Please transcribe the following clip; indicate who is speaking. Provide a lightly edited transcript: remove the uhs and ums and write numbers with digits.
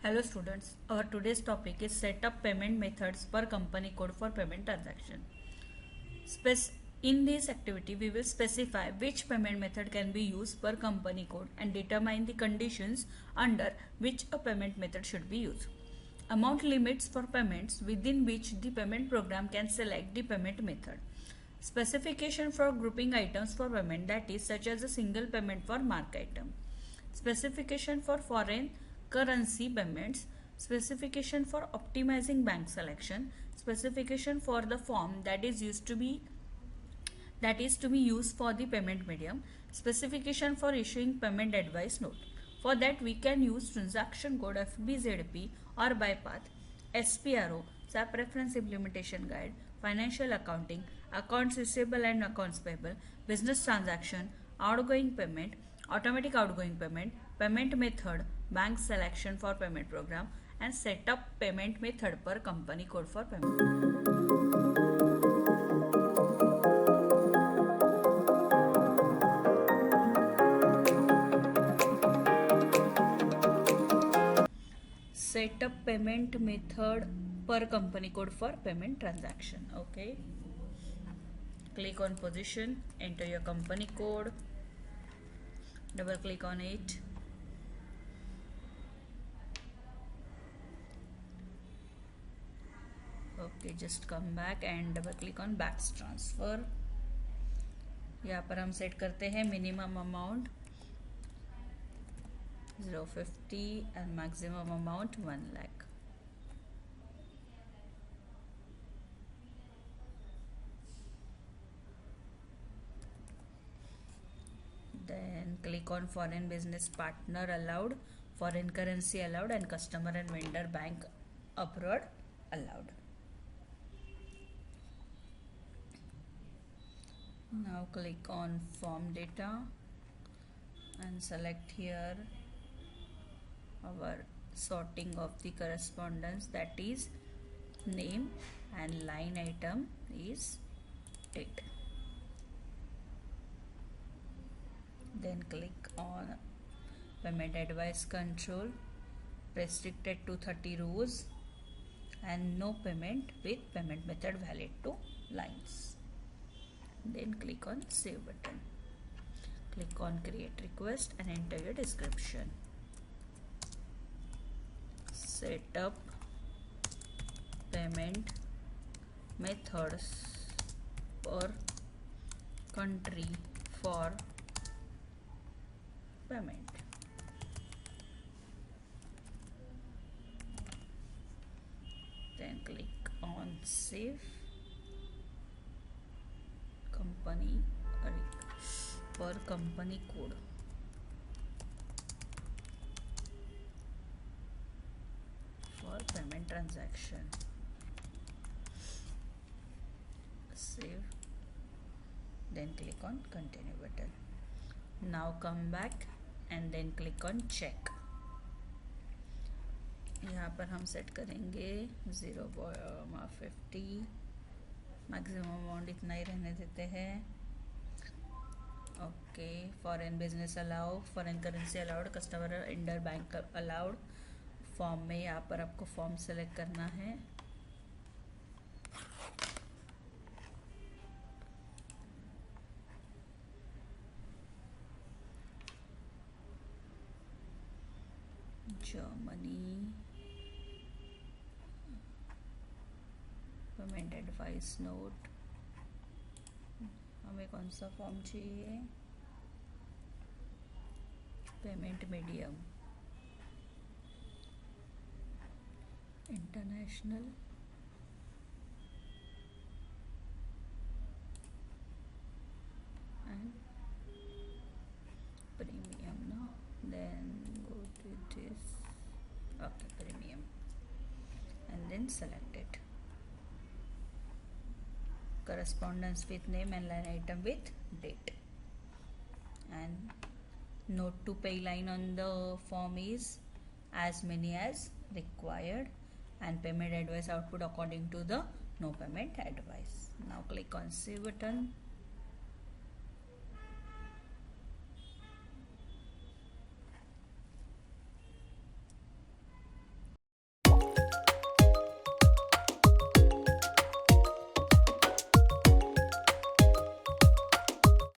Speaker 1: Hello students, our today's topic is set up payment methods per company code for payment transaction. In this activity, we will specify which payment method can be used per company code and determine the conditions under which a payment method should be used. Amount limits for payments within which the payment program can select the payment method. Specification for grouping items for payment, that is such as a single payment for mark item. Specification for foreign currency payments, specification for optimizing bank selection, specification for the form that is to be used for the payment medium, specification for issuing payment advice note. For that we can use transaction code FBZP or ByPath, SPRO, SAP Reference Implementation Guide, financial accounting, accounts receivable and accounts payable, business transaction, outgoing payment, automatic outgoing payment, payment method, bank selection for payment program, and set up payment method per company code for payment. Set up payment method per company code for payment transaction. Okay. Click on position, enter your company code, double click on it. Okay just come back and double click on backs transfer. यहाँ पर हम set करते हैं minimum amount 050 and maximum amount 1 lakh. Then click on foreign business partner allowed, foreign currency allowed, and customer and vendor bank abroad allowed. Now click on form data and select here our sorting of the correspondence, that is name, and line item is date. Then click on payment advice control, restricted to 30 rows and no payment with payment method valid to lines. Then click on save button. Click on create request and enter your description. Set up payment methods per country for payment. Then click on save. Company per company code. For payment transaction. Save. Then click on continue button. Now come back and then click on check. यहाँ पर हम set करेंगे 0.50, maximum amount इतना ही रहने देते हैं. Okay. Foreign business allow, foreign currency allowed, customer inter bank allowed. Form में यहाँ पर आपको फॉर्म सेलेक्ट करना है. Germany payment advice note. हमें कौन सा फॉर्म चाहिए? Payment medium, international, and premium. ना then go to this. Okay, premium, and then select it. Correspondence with name and line item with date, and note to pay line on the form is as many as required, and payment advice output according to the no payment advice. Now click on save button.